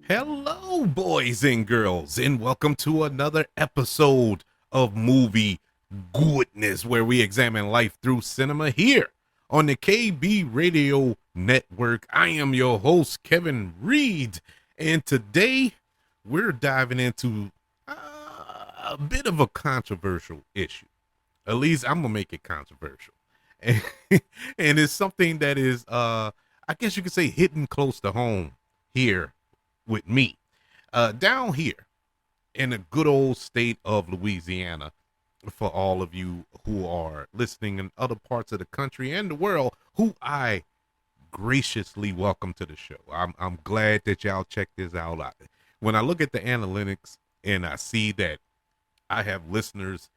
Hello, boys and girls, and welcome to another episode of Movie Goodness, where we examine life through cinema here on the KB Radio Network. I am your host, Kevin Reed, and today we're diving into a bit of a controversial issue. At least I'm gonna make it controversial, and, and it's something that is, I guess you could say, hitting close to home here with me. Down here in the good old state of Louisiana, for all of you who are listening in other parts of the country and the world, who I graciously welcome to the show. I'm glad that y'all check this out. When I look at the analytics and I see that I have listeners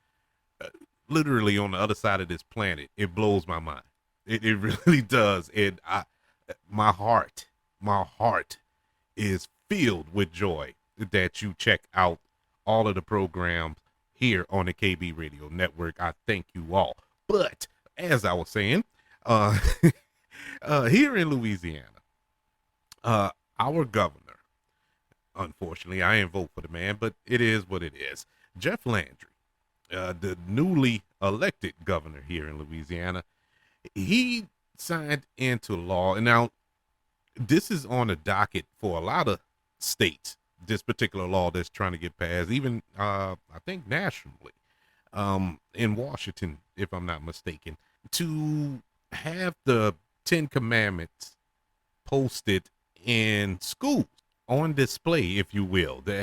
uh, literally on the other side of this planet, it blows my mind. It really does. And my heart is filled with joy that you check out all of the programs here on the KB Radio Network. I thank you all. But as I was saying, uh, here in Louisiana, our governor, unfortunately, I ain't vote for the man, but it is what it is. Jeff Landry, the newly elected governor here in Louisiana, he signed into law. And now this is on the docket for a lot of states. This particular law that's trying to get passed, even I think nationally, in Washington, if I'm not mistaken, to have the Ten Commandments posted in schools on display, if you will, to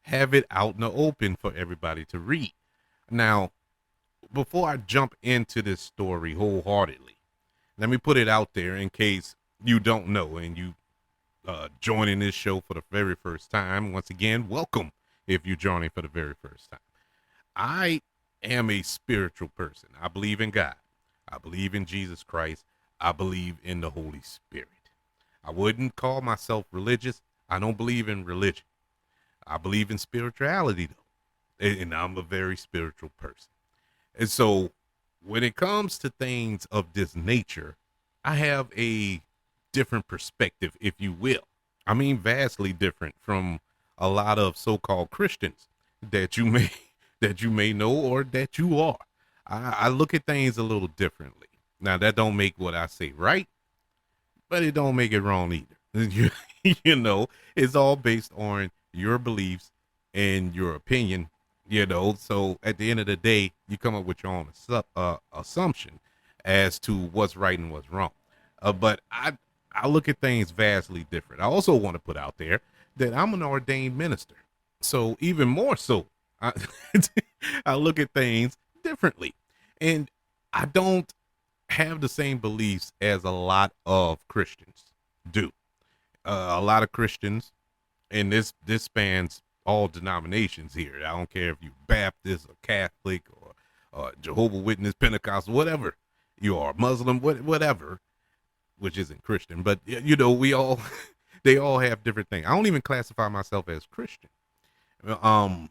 have it out in the open for everybody to read. Now, before I jump into this story wholeheartedly, let me put it out there in case you don't know and you joining this show for the very first time. Once again, welcome if you're joining for the very first time. I am a spiritual person. I believe in God. I believe in Jesus Christ. I believe in the Holy Spirit. I wouldn't call myself religious. I don't believe in religion. I believe in spirituality, though. And I'm a very spiritual person. And so when it comes to things of this nature, I have a different perspective, if you will. I mean, vastly different from a lot of so-called Christians that you may that you may know or that you are. I look at things a little differently. Now, that don't make what I say right, but it don't make it wrong either. You know, it's all based on your beliefs and your opinion. So at the end of the day, you come up with your own assumption as to what's right and what's wrong. But I look at things vastly different. I also want to put out there that I'm an ordained minister. So even more so, I, I look at things differently. And I don't have the same beliefs as a lot of Christians do. A lot of Christians, and this spans all denominations here. I don't care if you're Baptist or Catholic or Jehovah Witness, Pentecostal, whatever you are, Muslim, whatever, which isn't Christian, but we all they all have different things. I don't even classify myself as Christian. But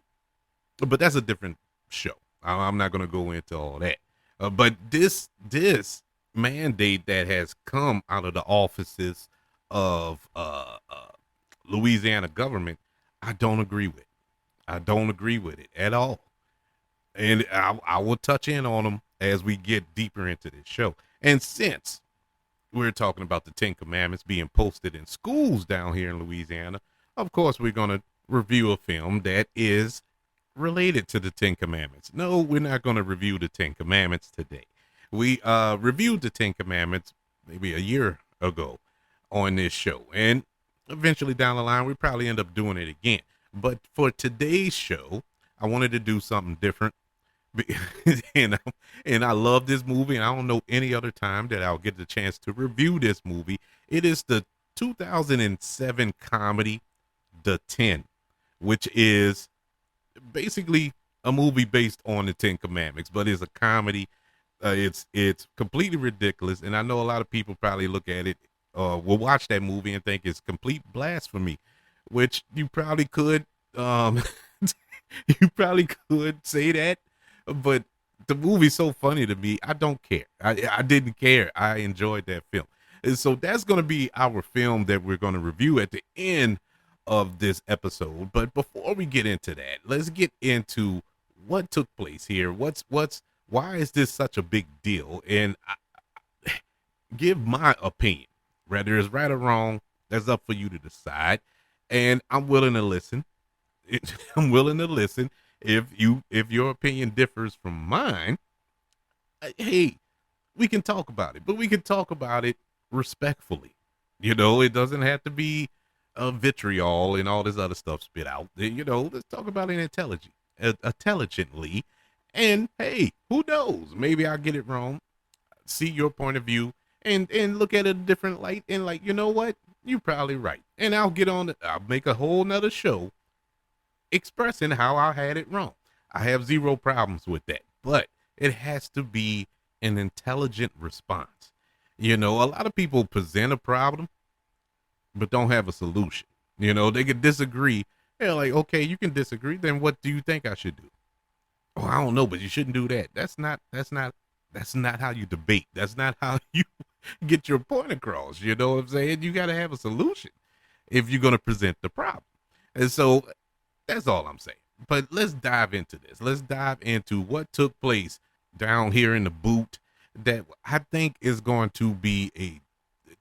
that's a different show. I'm not going to go into all that. But this mandate that has come out of the offices of Louisiana government, I don't agree with. I don't agree with it at all. And I will touch in on them as we get deeper into this show. And since we're talking about the Ten Commandments being posted in schools down here in Louisiana, of course, we're going to review a film that is related to the Ten Commandments. No, we're not going to review the Ten Commandments today. We reviewed the Ten Commandments maybe a year ago on this show. And eventually down the line, we probably end up doing it again. But for today's show, I wanted to do something different. and and I love this movie, and I don't know any other time that I'll get the chance to review this movie. It is the 2007 comedy The Ten, which is basically a movie based on the Ten Commandments, but it's a comedy. It's completely ridiculous, and I know a lot of people probably look at it, will watch that movie and think it's complete blasphemy, which you probably could, you probably could say that, but the movie's so funny to me. I don't care. I didn't care. I enjoyed that film. And so that's going to be our film that we're going to review at the end of this episode. But before we get into that, let's get into what took place here. Why is this such a big deal? And give my opinion. Whether it's right or wrong, that's up for you to decide. And I'm willing to listen. I'm willing to listen. If your opinion differs from mine, hey, we can talk about it, but we can talk about it respectfully. It doesn't have to be vitriol and all this other stuff spit out. Let's talk about it intelligently. And hey, who knows? Maybe I'll get it wrong. See your point of view and look at it a different light and like, you know what? You're probably right. And I'll make a whole nother show expressing how I had it wrong. I have zero problems with that, but it has to be an intelligent response. A lot of people present a problem, but don't have a solution. They could disagree. They're like, okay, you can disagree. Then what do you think I should do? Oh, I don't know, but you shouldn't do that. That's not how you debate. That's not how you get your point across. You know what I'm saying? You got to have a solution if you're going to present the problem. And so that's all I'm saying. But let's dive into this. Let's dive into what took place down here in the boot that I think is going to be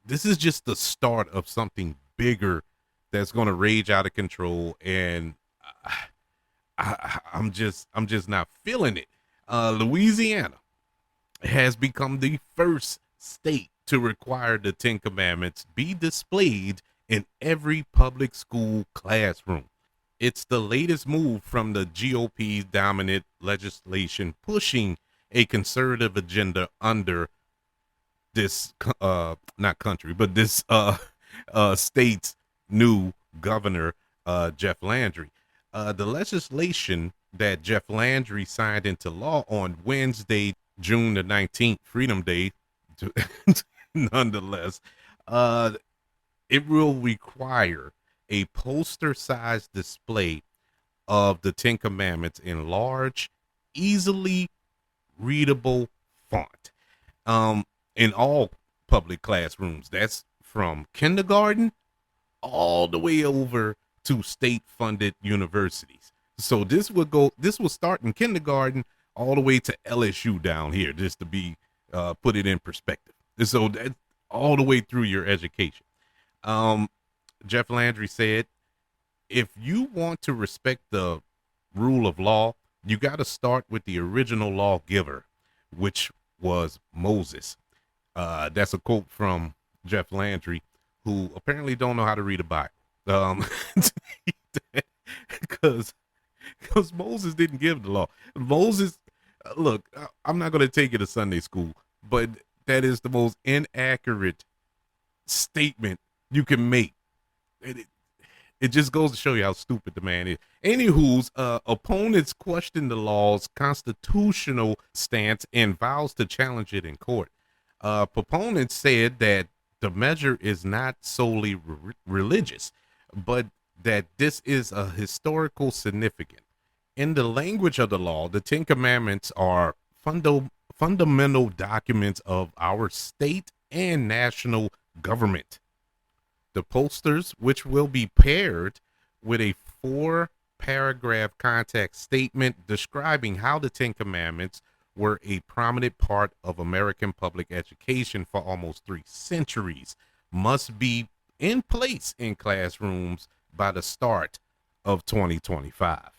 this is just the start of something bigger that's going to rage out of control. And I'm just not feeling it. Louisiana has become the first state to require the Ten Commandments be displayed in every public school classroom. It's the latest move from the GOP's dominant legislation pushing a conservative agenda under this not country, but this state's new governor, Jeff Landry. The legislation that Jeff Landry signed into law on Wednesday, June the 19th, Freedom Day, nonetheless, it will require a poster-sized display of the Ten Commandments in large, easily readable font in all public classrooms. That's from kindergarten all the way over to state-funded universities. So this will start in kindergarten all the way to LSU down here, just to be put it in perspective. So that's all the way through your education. Jeff Landry said, if you want to respect the rule of law, you got to start with the original lawgiver, which was Moses. That's a quote from Jeff Landry, who apparently don't know how to read a Bible. Because Moses didn't give the law. Moses, look, I'm not going to take you to Sunday school, but that is the most inaccurate statement you can make. It just goes to show you how stupid the man is. Anywho's opponents question the law's constitutional stance and vows to challenge it in court. Proponents said that the measure is not solely religious, but that this is a historical significant. In the language of the law, the Ten Commandments are fundamental documents of our state and national government. The posters, which will be paired with a 4-paragraph context statement describing how the Ten Commandments were a prominent part of American public education for almost 3 centuries, must be in place in classrooms by the start of 2025.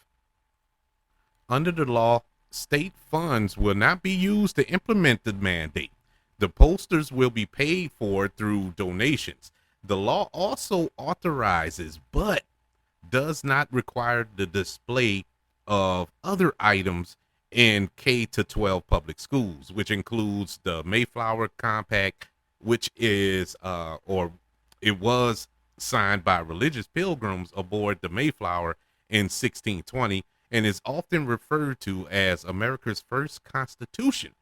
Under the law, state funds will not be used to implement the mandate. The posters will be paid for through donations. The law also authorizes, but does not require the display of other items in K-12 public schools, which includes the Mayflower Compact, which is, it was signed by religious pilgrims aboard the Mayflower in 1620 and is often referred to as America's first constitution,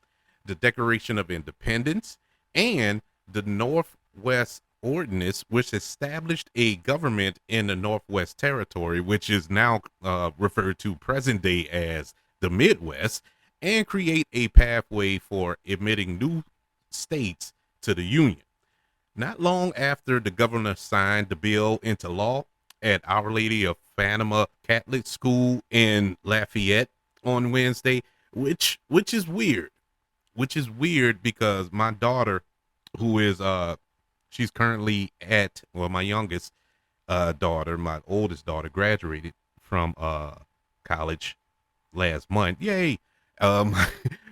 the Declaration of Independence, and the Northwest Ordinance, which established a government in the Northwest Territory, which is now referred to present day as the Midwest, and create a pathway for admitting new states to the Union. Not long after the governor signed the bill into law, at Our Lady of Fatima Catholic School in Lafayette on Wednesday, which is weird. Which is weird because my daughter, who is she's currently at, well, my youngest daughter, my oldest daughter, graduated from college last month. Yay. Um,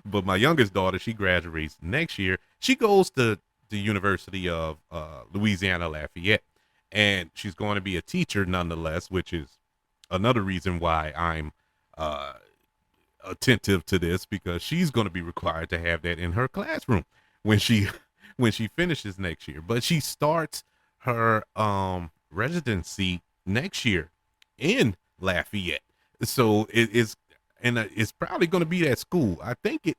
but my youngest daughter, she graduates next year. She goes to the University of Louisiana Lafayette, and she's going to be a teacher nonetheless, which is another reason why I'm uh, attentive to this, because she's going to be required to have that in her classroom when she when she finishes next year. But she starts her residency next year in Lafayette, so it is, and it's probably going to be that school. I think it,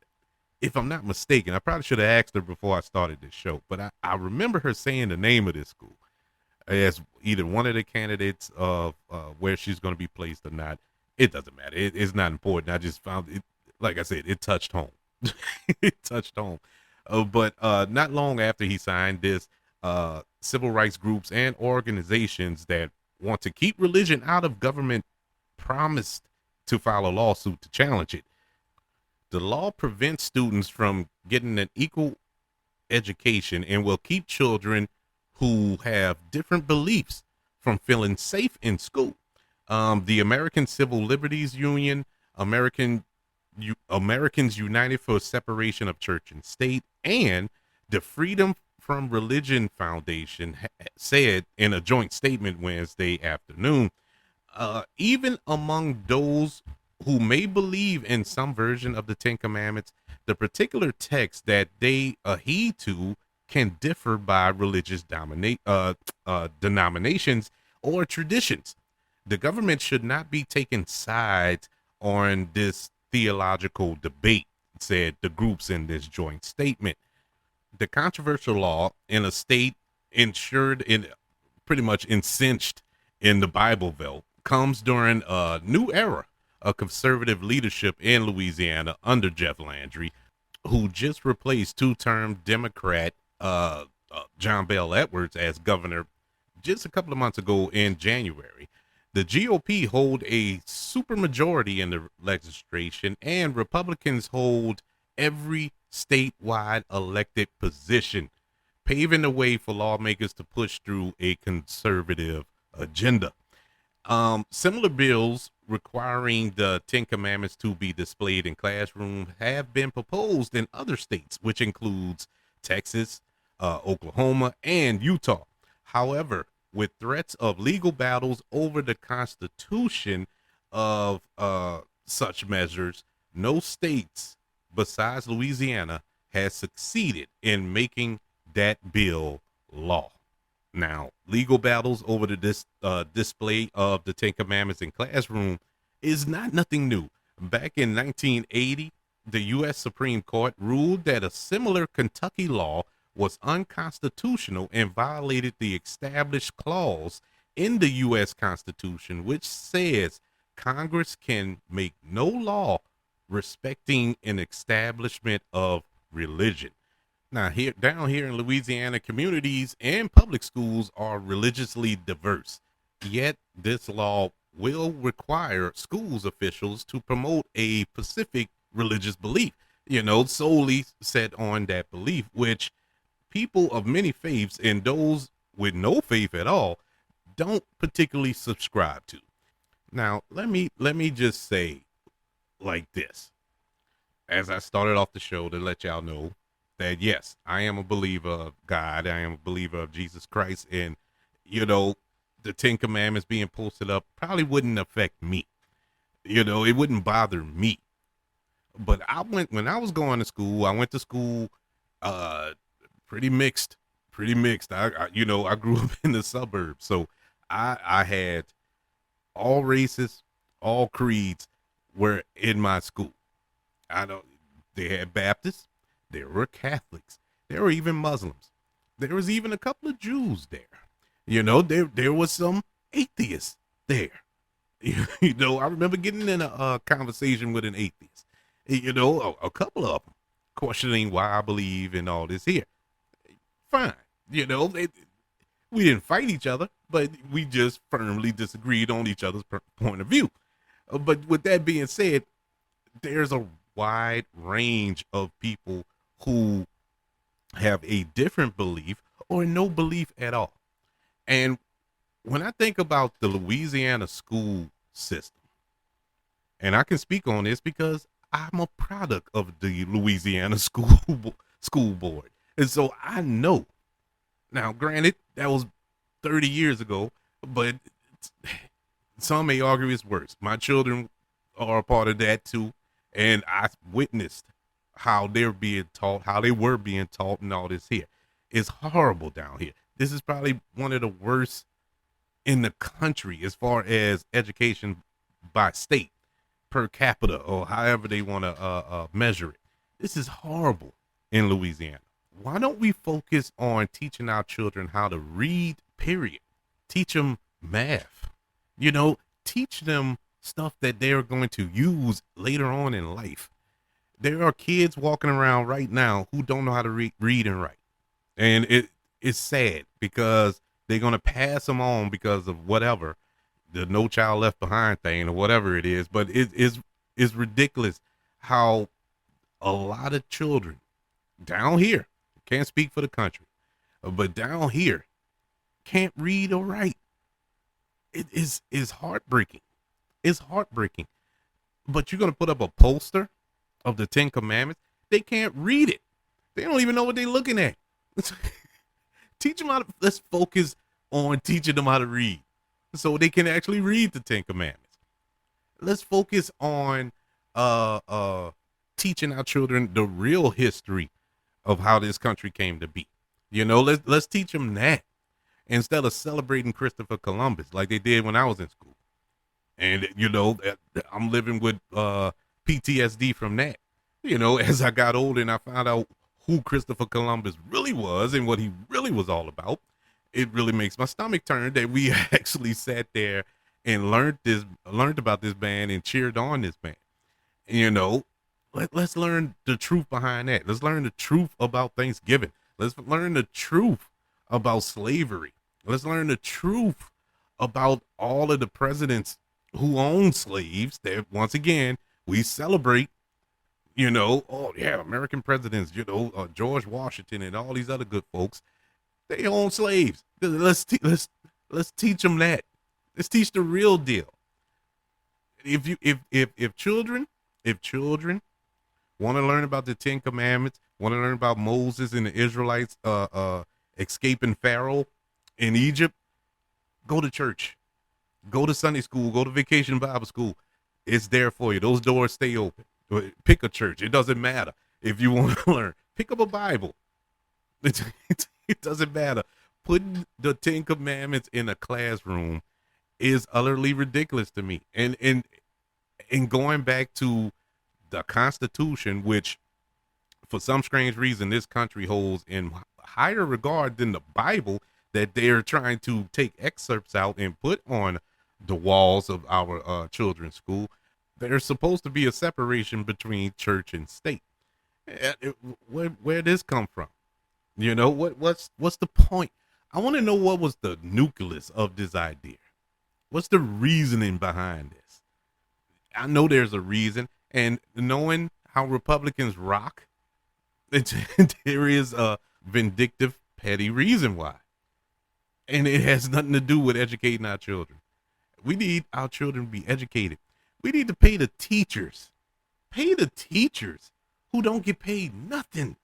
if I'm not mistaken. I probably should have asked her before I started this show, but I remember her saying the name of this school as either one of the candidates of where she's going to be placed or not. It doesn't matter. It's not important. I just found it, like I said, it touched home. It touched home. But not long after he signed this, civil rights groups and organizations that want to keep religion out of government promised to file a lawsuit to challenge it. The law prevents students from getting an equal education and will keep children who have different beliefs from feeling safe in school. The American Civil Liberties Union, Americans United for Separation of Church and State, and the Freedom from Religion Foundation said in a joint statement Wednesday afternoon, even among those who may believe in some version of the Ten Commandments, the particular text that they heed to can differ by religious denominations or traditions. The government should not be taking sides on this theological debate, said the groups in this joint statement. The controversial law in a state ensured in pretty much entrenched in the Bible Belt comes during a new era of conservative leadership in Louisiana under Jeff Landry, who just replaced two-term Democrat John Bel Edwards as governor just a couple of months ago in January. The GOP hold a supermajority in the legislation, and Republicans hold every statewide elected position, paving the way for lawmakers to push through a conservative agenda. Similar bills requiring the Ten Commandments to be displayed in classrooms have been proposed in other states, which includes Texas, Oklahoma, and Utah. However, with threats of legal battles over the constitution of such measures, no states besides Louisiana has succeeded in making that bill law. Now, legal battles over the display of the Ten Commandments in classroom is not nothing new. Back in 1980, the U.S. Supreme Court ruled that a similar Kentucky law was unconstitutional and violated the established clause in the U.S. Constitution, which says Congress can make no law respecting an establishment of religion. Now, down here in Louisiana, communities and public schools are religiously diverse. Yet, this law will require schools officials to promote a specific religious belief, solely set on that belief, which people of many faiths and those with no faith at all don't particularly subscribe to. Now, let me just say like this, as I started off the show, to let y'all know that yes, I am a believer of God. I am a believer of Jesus Christ. And, the Ten Commandments being posted up probably wouldn't affect me. It wouldn't bother me. But when I was going to school, I went to school pretty mixed. I grew up in the suburbs. So I had all races, all creeds were in my school. They had Baptists. There were Catholics. There were even Muslims. There was even a couple of Jews there. There was some atheists there. I remember getting in a conversation with an atheist. A couple of them questioning why I believe in all this here. Fine. We didn't fight each other, but we just firmly disagreed on each other's point of view. But with that being said, there's a wide range of people who have a different belief or no belief at all. And when I think about the Louisiana school system, and I can speak on this because I'm a product of the Louisiana school board. And so I know. Now, granted, that was 30 years ago, but some may argue it's worse. My children are a part of that too, and I witnessed how they're being taught, how they were being taught, and all this here. It's horrible down here. This is probably one of the worst in the country as far as education by state, per capita, or however they want to measure it. This is horrible in Louisiana. Why don't we focus on teaching our children how to read, period? Teach them math, teach them stuff that they're going to use later on in life. There are kids walking around right now who don't know how to read and write. And it's sad because they're going to pass them on because of whatever, the No Child Left Behind thing or whatever it is. But it's ridiculous how a lot of children down here, can't speak for the country, but down here can't read or write. It is heartbreaking. It's heartbreaking. But you're going to put up a poster of the Ten Commandments. They can't read it. They don't even know what they're looking at. Teach them how to, let's focus on teaching them how to read so they can actually read the Ten Commandments. Let's focus on teaching our children the real history of how this country came to be. Let's teach them that instead of celebrating Christopher Columbus like they did when I was in school. And I'm living with PTSD from that. As I got older and I found out who Christopher Columbus really was and what he really was all about, it really makes my stomach turn that we actually sat there and learned about this band and cheered on this band. Let's learn the truth behind that. Let's learn the truth about Thanksgiving. Let's learn the truth about slavery. Let's learn the truth about all of the presidents who own slaves that, once again, we celebrate, oh yeah, American presidents, George Washington and all these other good folks, they own slaves. Let's teach them that. Let's teach the real deal. If children want to learn about the Ten Commandments, want to learn about Moses and the Israelites escaping Pharaoh in Egypt, go to church. Go to Sunday school, go to Vacation Bible School. It's there for you. Those doors stay open. Pick a church. It doesn't matter if you want to learn. Pick up a Bible. It doesn't matter. Putting the Ten Commandments in a classroom is utterly ridiculous to me. And going back to the Constitution, which for some strange reason this country holds in higher regard than the Bible, that they're trying to take excerpts out and put on the walls of our children's school. There's supposed to be a separation between church and state. Where this come from? What's the point? I want to know what was the nucleus of this idea. What's the reasoning behind this? I know there's a reason, and knowing how Republicans rock, there is a vindictive, petty reason why. And it has nothing to do with educating our children. We need our children to be educated. We need to pay the teachers. Pay the teachers who don't get paid nothing.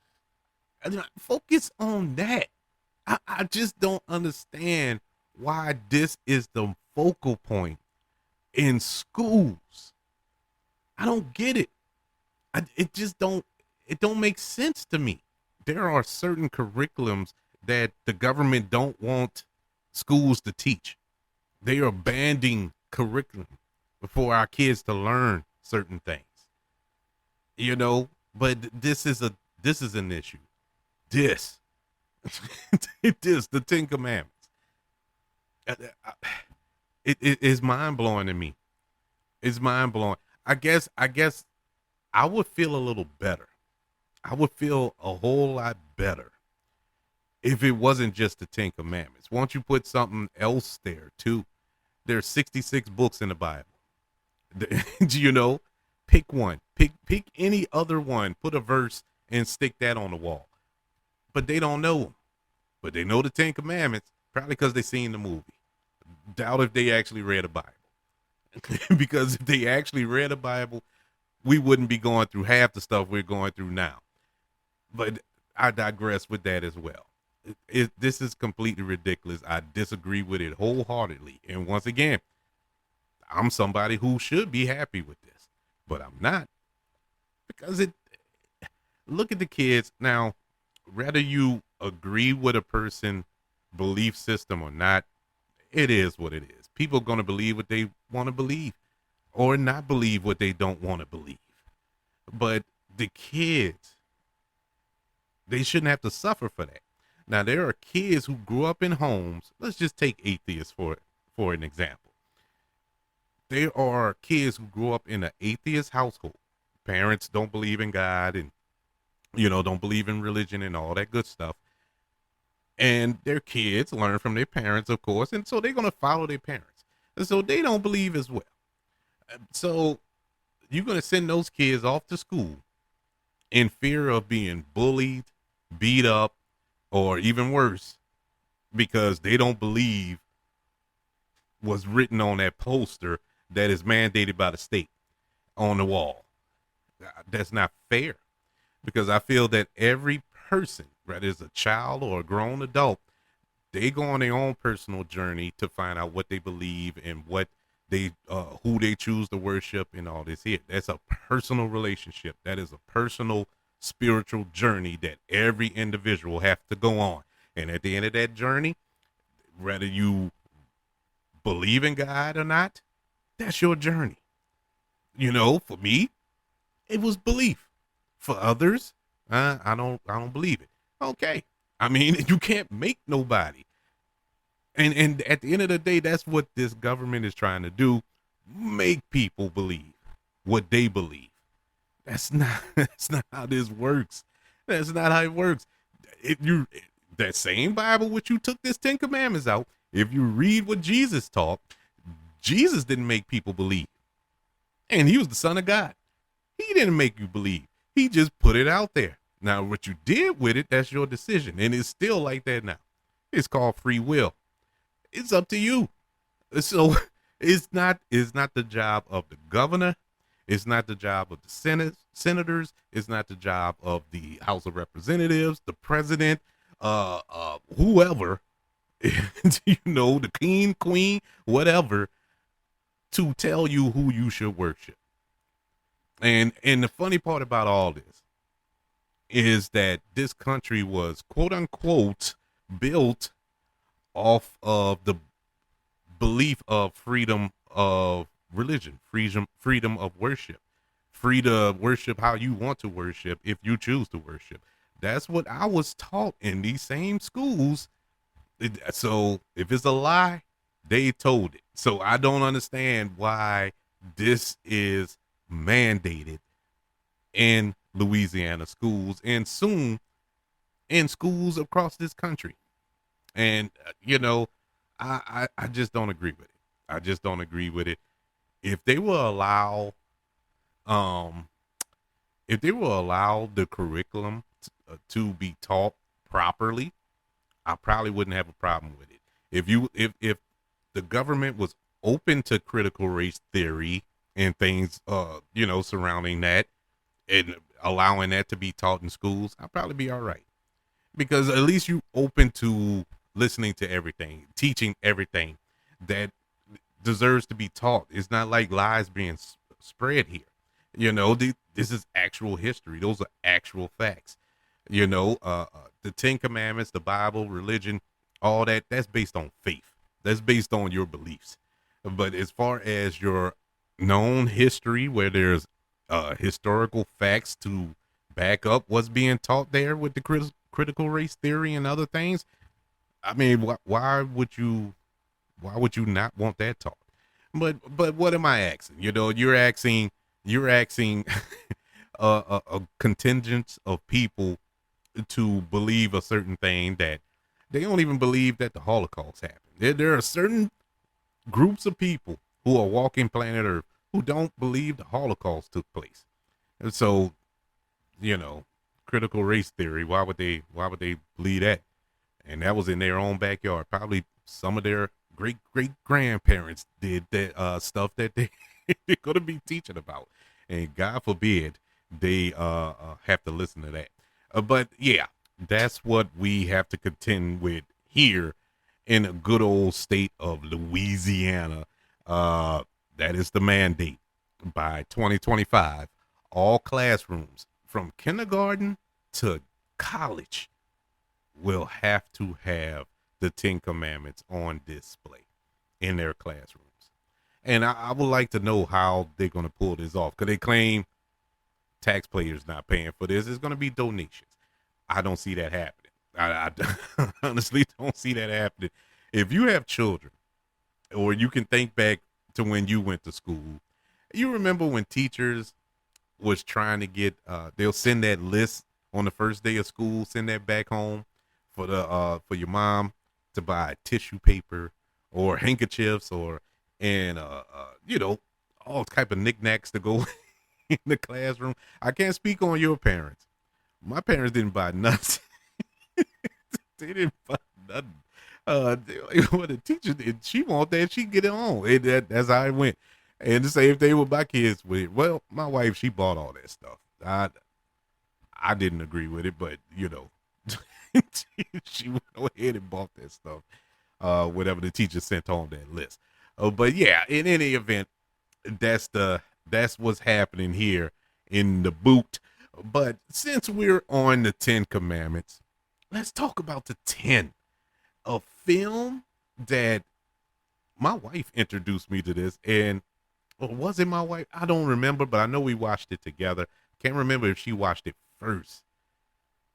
Focus on that. I just don't understand why this is the focal point in schools. I don't get it. It don't make sense to me. There are certain curriculums that the government don't want schools to teach. They are banning curriculum for our kids to learn certain things. But this is an issue. The Ten Commandments. It is mind blowing to me. It's mind blowing. I guess I would feel a little better. I would feel a whole lot better if it wasn't just the Ten Commandments? Why don't you put something else there too? There's 66 books in the Bible. You know, pick one. Pick any other one. Put a verse and stick that on the wall. But they don't know them. But they know the Ten Commandments, probably because they seen the movie. Doubt if they actually read a Bible. Because if they actually read a Bible, we wouldn't be going through half the stuff we're going through now. But I digress with that as well. This is completely ridiculous. I disagree with it wholeheartedly. And once again, I'm somebody who should be happy with this, but I'm not, because look at the kids now. Whether you agree with a person's belief system or not, it is what it is. People are going to believe what they want to believe or not believe what they don't want to believe. But the kids, they shouldn't have to suffer for that. Now, there are kids who grew up in homes. Let's just take atheists for an example. There are kids who grew up in an atheist household. Parents don't believe in God and, don't believe in religion and all that good stuff. And their kids learn from their parents, of course, and so they're going to follow their parents. And so they don't believe as well. So you're going to send those kids off to school in fear of being bullied, beat up, or even worse, because they don't believe what's written on that poster that is mandated by the state on the wall. That's not fair, because I feel that every person, whether it's a child or a grown adult, they go on their own personal journey to find out what they believe and what they who they choose to worship and all this here. That's a personal relationship. That is a personal spiritual journey that every individual have to go on. And at the end of that journey, whether you believe in God or not, that's your journey. For me, it was belief. For others, I don't believe it. Okay. I mean, you can't make nobody. And at the end of the day, that's what this government is trying to do. Make people believe what they believe. That's not how this works. That's not how it works. That same Bible which you took this Ten Commandments out, if you read what Jesus taught, Jesus didn't make people believe. And he was the Son of God. He didn't make you believe. He just put it out there. Now, what you did with it, that's your decision. And it's still like that now. It's called free will. It's up to you. So it's not the job of the governor. It's not the job of the senators. It's not the job of the House of Representatives, the president, whoever, the king, queen, whatever, to tell you who you should worship. And the funny part about all this is that this country was, quote unquote, built off of the belief of freedom of religion, freedom of worship, free to worship how you want to worship if you choose to worship. That's what I was taught in these same schools. So if it's a lie, they told it. So I don't understand why this is mandated in Louisiana schools and soon in schools across this country. And, I just don't agree with it. I just don't agree with it. If they will allow, the curriculum to be taught properly, I probably wouldn't have a problem with it. If the government was open to critical race theory and things, surrounding that and allowing that to be taught in schools, I'd probably be all right. Because at least you open to listening to everything, teaching everything that deserves to be taught. It's not like lies being spread here. This is actual history. Those are actual facts. The Ten Commandments, the Bible, religion, all that's based on faith. That's based on your beliefs. But as far as your known history, where there's historical facts to back up what's being taught there with the critical race theory and other things, I mean, why would you not want that taught? But what am I asking? You're asking a contingent of people to believe a certain thing that They don't even believe that the Holocaust happened. There are certain groups of people who are walking planet Earth who don't believe the Holocaust took place. And so, you know, critical race theory, why would they believe that? And that was in their own backyard. Probably some of their great grandparents did that stuff that they're gonna be teaching about. And God forbid they have to listen to that. But yeah, that's what we have to contend with here in a good old state of Louisiana. Uh, that is the mandate. By 2025, all classrooms from kindergarten to college will have to have the Ten Commandments on display in their classrooms. And I would like to know how they're going to pull this off, because they claim taxpayers not paying for this. It's going to be donations. I don't see that happening. I honestly don't see that happening. If you have children, or you can think back to when you went to school, you remember when teachers was trying to get, they'll send that list on the first day of school, send that back home for your mom to buy tissue paper or handkerchiefs or and you know, all type of knickknacks to go in the classroom. I can't speak on your parents. My parents didn't buy nothing. They didn't buy nothing. What the teacher did, she want that, she get it on. That's how it went. And the same thing with my kids. Well, my wife, she bought all that stuff. I didn't agree with it, but you know, she went ahead and bought that stuff. Whatever the teacher sent on that list. But yeah, in any event, that's what's happening here in the boot. But since we're on the Ten Commandments, let's talk about the 10. A film that my wife introduced me to this, and or was it my wife? I don't remember, but I know we watched it together. Can't remember if she watched it first.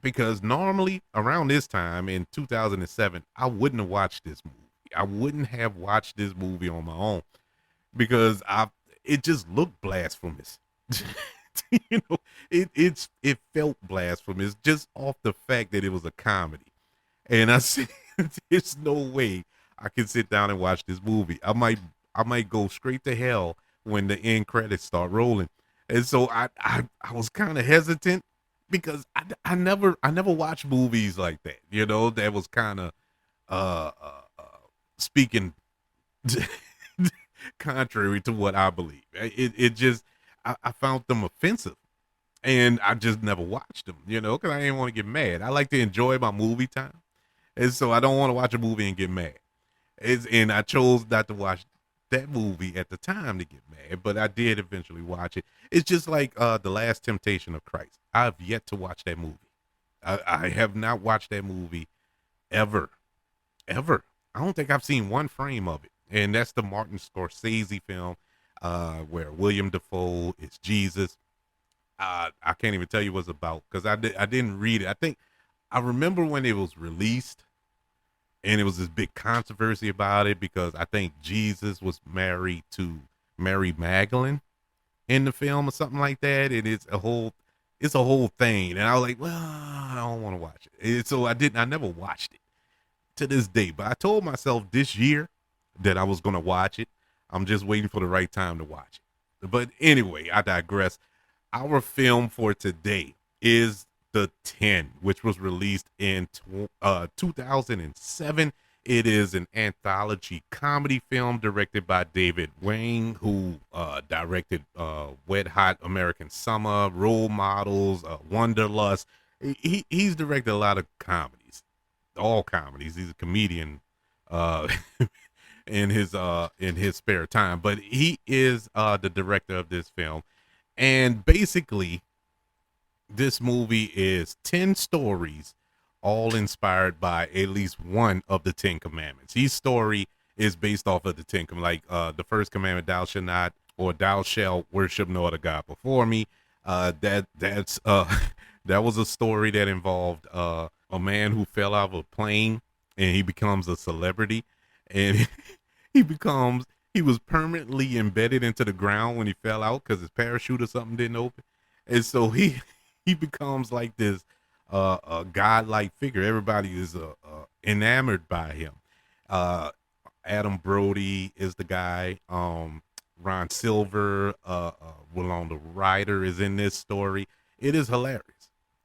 Because normally around this time in 2007, I wouldn't have watched this movie. I wouldn't have watched this movie on my own because it just looked blasphemous. You know, it felt blasphemous just off the fact that it was a comedy. And I said, there's no way I can sit down and watch this movie. I might go straight to hell when the end credits start rolling. And so I was kind of hesitant because I never watched movies like that, you know, that was kind of speaking contrary to what I believe. It just I found them offensive, and I just never watched them, you know, because I didn't want to get mad. I like to enjoy my movie time, and so I don't want to watch a movie and get mad. And I chose not to watch that movie at the time to get mad, but I did eventually watch it. It's just like The Last Temptation of Christ. I've yet to watch that movie. I have not watched that movie ever. I don't think I've seen one frame of it. And that's the Martin Scorsese film where William Dafoe is Jesus. I can't even tell you what it's about because I didn't read it. I remember when it was released, and it was this big controversy about it because I think Jesus was married to Mary Magdalene in the film or something like that, and it's a whole thing. And I was like, well, I don't want to watch it. And so I never watched it to this day. But I told myself this year that I was gonna watch it. I'm just waiting for the right time to watch it. But anyway, I digress. Our film for today is The 10, which was released in 2007. It is an anthology comedy film directed by David Wayne, who directed Wet Hot American Summer, Role Models, Wanderlust. He's directed a lot of comedies, all comedies. He's a comedian in his spare time, but he is the director of this film. And basically, this movie is 10 stories, all inspired by at least one of the 10 commandments. Each story is based off of the 10 commandments, like the first commandment, thou shalt not, or thou shalt worship no other God before me. That was a story that involved a man who fell out of a plane and he becomes a celebrity, and he was permanently embedded into the ground when he fell out because his parachute or something didn't open. And so he becomes like this a godlike figure. Everybody is enamored by him. Uh, Adam Brody is the guy. Ron Silver, Willonda Ryder is in this story. It is hilarious.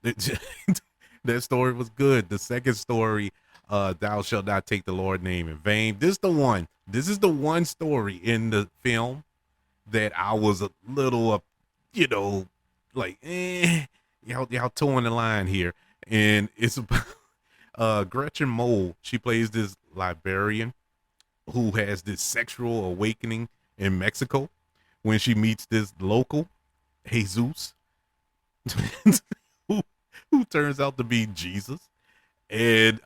It, that story was good. The second story, "Thou shalt not take the Lord's name in vain." This the one. This is the one story in the film that I was a little, you know, like, y'all towing the line here, and it's about Gretchen Mol. She plays this librarian who has this sexual awakening in Mexico when she meets this local Jesus, who who turns out to be Jesus, and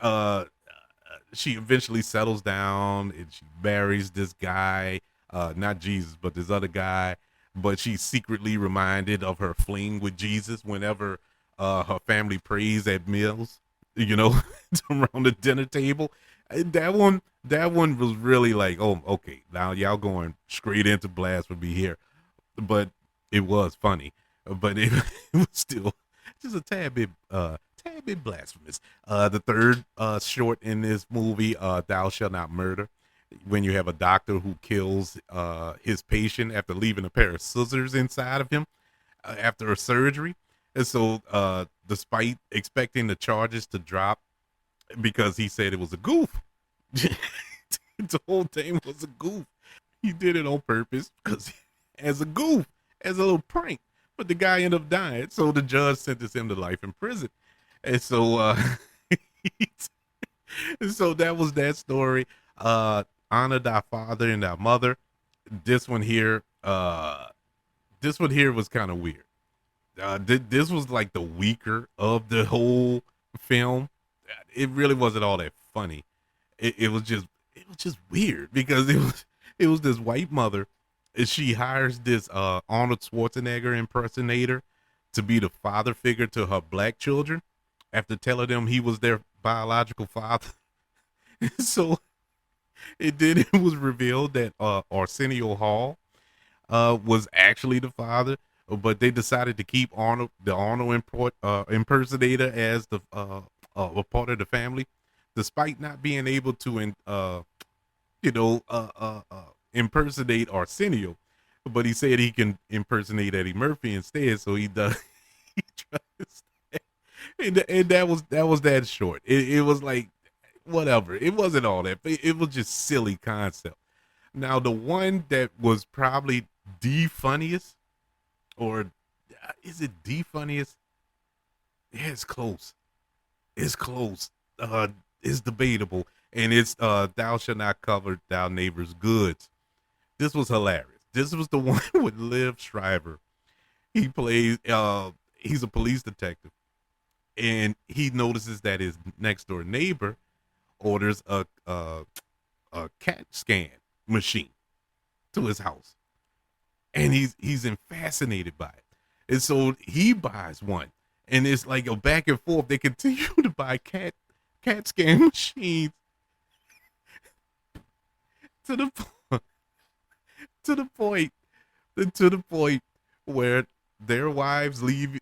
she eventually settles down and she marries this guy, not Jesus, but this other guy. But she's secretly reminded of her fling with Jesus whenever her family prays at meals, you know, around the dinner table. That one was really like, oh, okay, now y'all going straight into blasphemy here, but it was funny, but it, it was still just a tad bit blasphemous. The third short in this movie, "Thou Shalt Not Murder," when you have a doctor who kills his patient after leaving a pair of scissors inside of him after a surgery, and so despite expecting the charges to drop because he said it was a goof, the whole thing was a goof. He did it on purpose because as a goof, as a little prank. But the guy ended up dying, so the judge sentenced him to life in prison. And so, so that was that story. Honor thy father and thy mother. This one here, this one here was kind of weird. This was like the weaker of the whole film. It really wasn't all that funny. It was just weird because it was this white mother, and she hires this Arnold Schwarzenegger impersonator to be the father figure to her black children after telling them he was their biological father. So it was revealed that Arsenio Hall was actually the father, but they decided to keep the Arnold impersonator as the a part of the family, despite not being able to you know, impersonate Arsenio, but he said he can impersonate Eddie Murphy instead. So he does. He tries, and that was that short. It was like whatever. It wasn't all that. It was just silly concept. Now the one that was probably the funniest, or is it the funniest? Yeah, it's close. It's close. It's debatable, and it's "Thou shalt not covet thy neighbor's goods." This was hilarious. This was the one with Liv Schreiber. He plays. He's a police detective, and he notices that his next door neighbor orders a CAT scan machine to his house, and he's fascinated by it, and so he buys one, and it's like a back and forth. They continue to buy CAT scan machines to the to the point to the point where their wives leave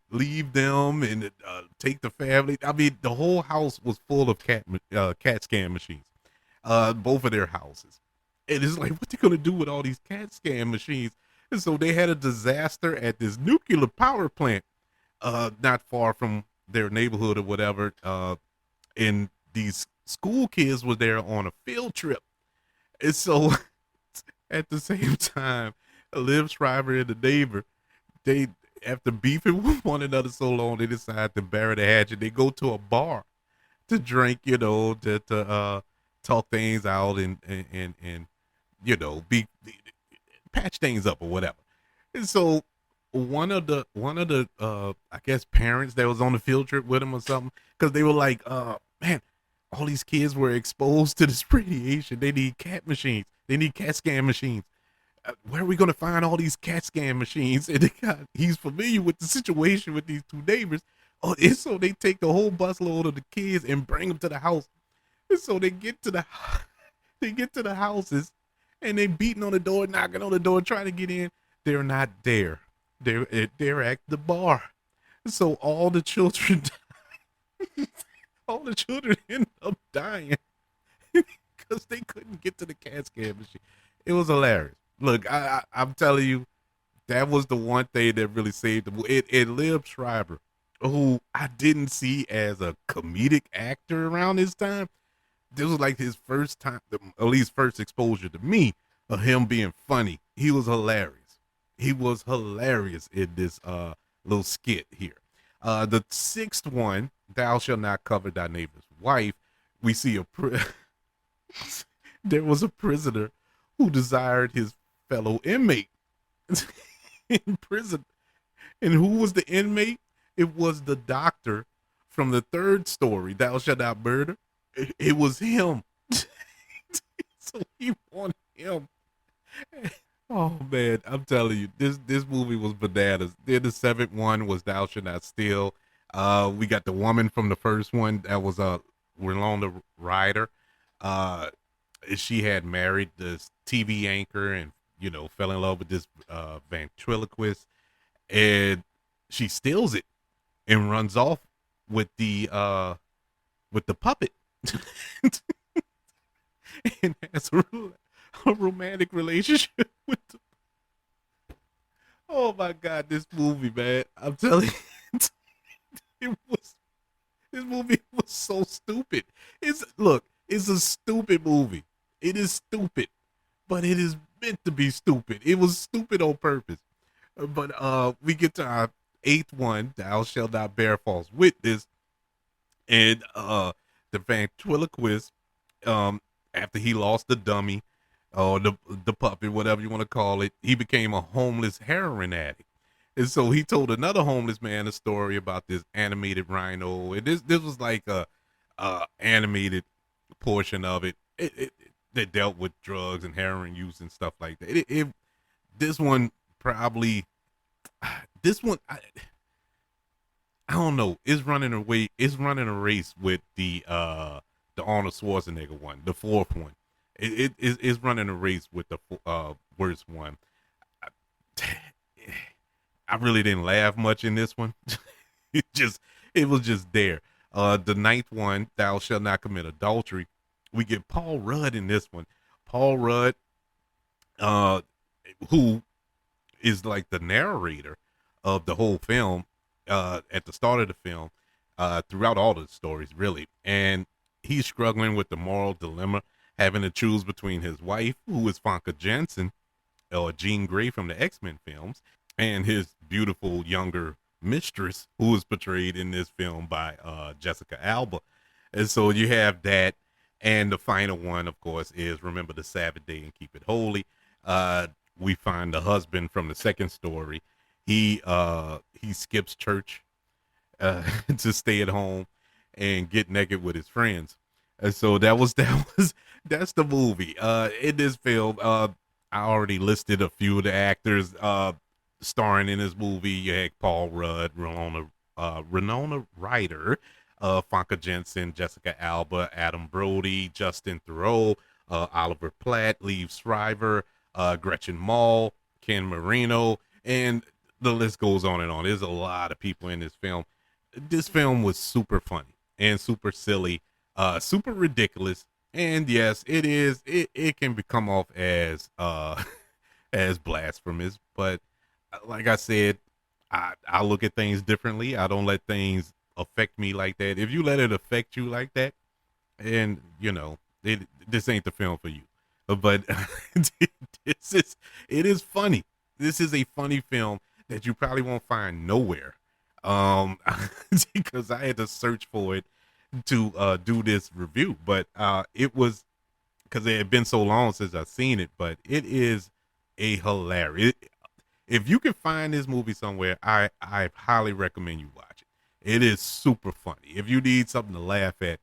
them and take the family. I mean, the whole house was full of CAT scan machines. Both of their houses, and it's like, what they gonna do with all these CAT scan machines? And so they had a disaster at this nuclear power plant, not far from their neighborhood or whatever. And these school kids were there on a field trip, and so at the same time, Liv Schreiber and the neighbor, they, after beefing with one another so long, they decide to bury the hatchet. They go to a bar to drink, to talk things out and be patch things up or whatever. And so one of the I guess parents that was on the field trip with him or something, because they were like, man, all these kids were exposed to this radiation. They need CAT machines. They need CAT scan machines. Where are we going to find all these CAT scan machines? And he's familiar with the situation with these two neighbors. Oh, and so they take the whole busload of the kids and bring them to the house. And so they get to the houses, and they beating on the door, knocking on the door, trying to get in. They're not there. They're at the bar. So all the children all the children end up dying because they couldn't get to the CAT scan machine. It was hilarious. Look, I'm telling you, that was the one thing that really saved the movie. And Liv Schreiber, who I didn't see as a comedic actor around this time, this was like his first time, at least first exposure to me of him being funny. He was hilarious. He was hilarious in this little skit here. The sixth one, "Thou shalt not cover thy neighbor's wife." We see there was a prisoner who desired his fellow inmate in prison. And who was the inmate? It was the doctor from the third story, "Thou shalt not murder." It was him. So he wanted him. Oh man, I'm telling you, this movie was bananas. Then the seventh one was "Thou shalt not steal." We got the woman from the first one that was Winona Ryder. Uh, she had married this TV anchor and fell in love with this ventriloquist, and she steals it and runs off with the puppet and has a romantic relationship with the, oh my god, this movie, man, I'm telling you, it was this movie was so stupid. It's a stupid movie. It is stupid, but it is meant to be stupid. It was stupid on purpose. But we get to our eighth one, "Thou shalt not bear false witness." And the ventriloquist, after he lost the dummy or the puppet, whatever you want to call it, he became a homeless heroin addict. And so he told another homeless man a story about this animated rhino. And this was like a animated portion of it. That dealt with drugs and heroin use and stuff like that. This one probably, this one, I don't know. It's running away. It's running a race with the Arnold Schwarzenegger one, the fourth one. It's running a race with the worst one. I really didn't laugh much in this one. It was just there. The ninth one, "Thou shalt not commit adultery." We get Paul Rudd in this one. Paul Rudd, who is like the narrator of the whole film, at the start of the film, throughout all the stories, really. And he's struggling with the moral dilemma, having to choose between his wife, who is Famke Janssen, or Jean Grey from the X-Men films, and his beautiful younger mistress, who is portrayed in this film by Jessica Alba. And so you have that. And the final one, of course, is "Remember the Sabbath day and keep it holy." We find the husband from the second story. He skips church to stay at home and get naked with his friends. And so that's the movie. In this film, I already listed a few of the actors starring in this movie. You had Paul Rudd, Winona Ryder, Famke Janssen, Jessica Alba, Adam Brody, Justin Theroux, Oliver Platt, Liev Schreiber, Gretchen Mol, Ken Marino, and the list goes on and on. There's a lot of people in this film. This film was super funny and super silly, super ridiculous. And yes, it is. It can come off as as blasphemous, but like I said, I look at things differently. I don't let things affect me like that. If you let it affect you like that, and this ain't the film for you. But it is funny. This is a funny film that you probably won't find nowhere, because I had to search for it to do this review. But it was because it had been so long since I've seen it. But it is a hilarious. If you can find this movie somewhere, I highly recommend you watch it. It is super funny. If you need something to laugh at,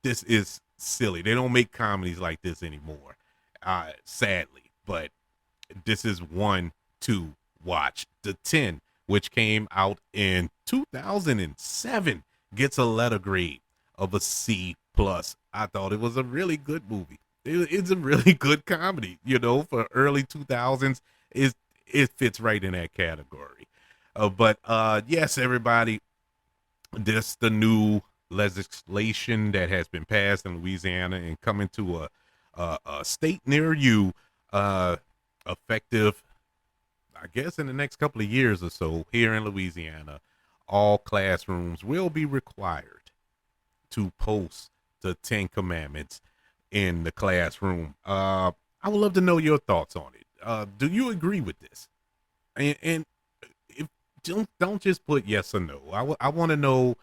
this is silly. They don't make comedies like this anymore, sadly. But this is one to watch. The 10, which came out in 2007, gets a letter grade of a C plus. I thought it was a really good movie. It's a really good comedy. For early 2000s, it fits right in that category. But yes, everybody. This the new legislation that has been passed in Louisiana and coming to a state near you, effective, I guess, in the next couple of years or so here in Louisiana. All classrooms will be required to post the Ten Commandments in the classroom. I would love to know your thoughts on it. Do you agree with this? And if don't just put yes or no. I want to know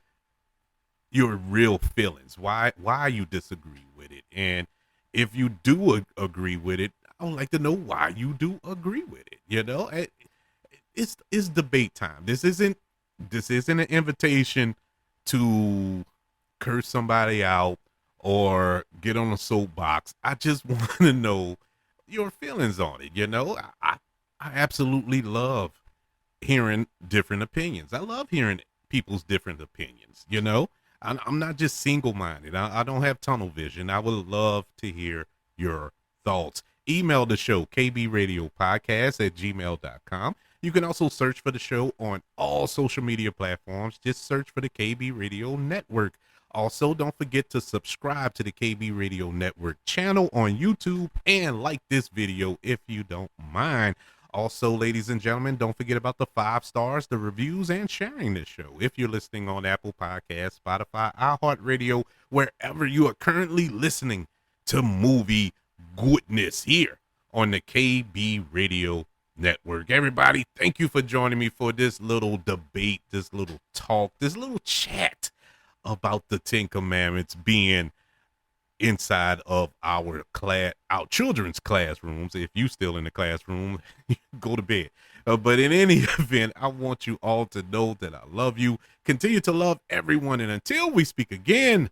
your real feelings. Why you disagree with it, and if you do agree with it, I would like to know why you do agree with it. It's debate time. This isn't an invitation to curse somebody out or get on a soapbox. I just want to know your feelings on it. I absolutely love hearing different opinions. I love hearing people's different opinions. I'm not just single minded. I don't have tunnel vision. I would love to hear your thoughts. Email the show, kbradiopodcast@gmail.com. You can also search for the show on all social media platforms. Just search for the KB Radio Network. Also, don't forget to subscribe to the KB Radio Network channel on YouTube and like this video if you don't mind. Also, ladies and gentlemen, don't forget about the 5 stars, the reviews, and sharing this show. If you're listening on Apple Podcasts, Spotify, iHeartRadio, wherever you are currently listening to movie goodness here on the KB Radio Network. Everybody, thank you for joining me for this little debate, this little talk, this little chat about the Ten Commandments being inside of our children's classrooms. If you still in the classroom, go to bed. But in any event, I want you all to know that I love you. Continue to love everyone. And until we speak again,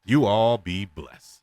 you all be blessed.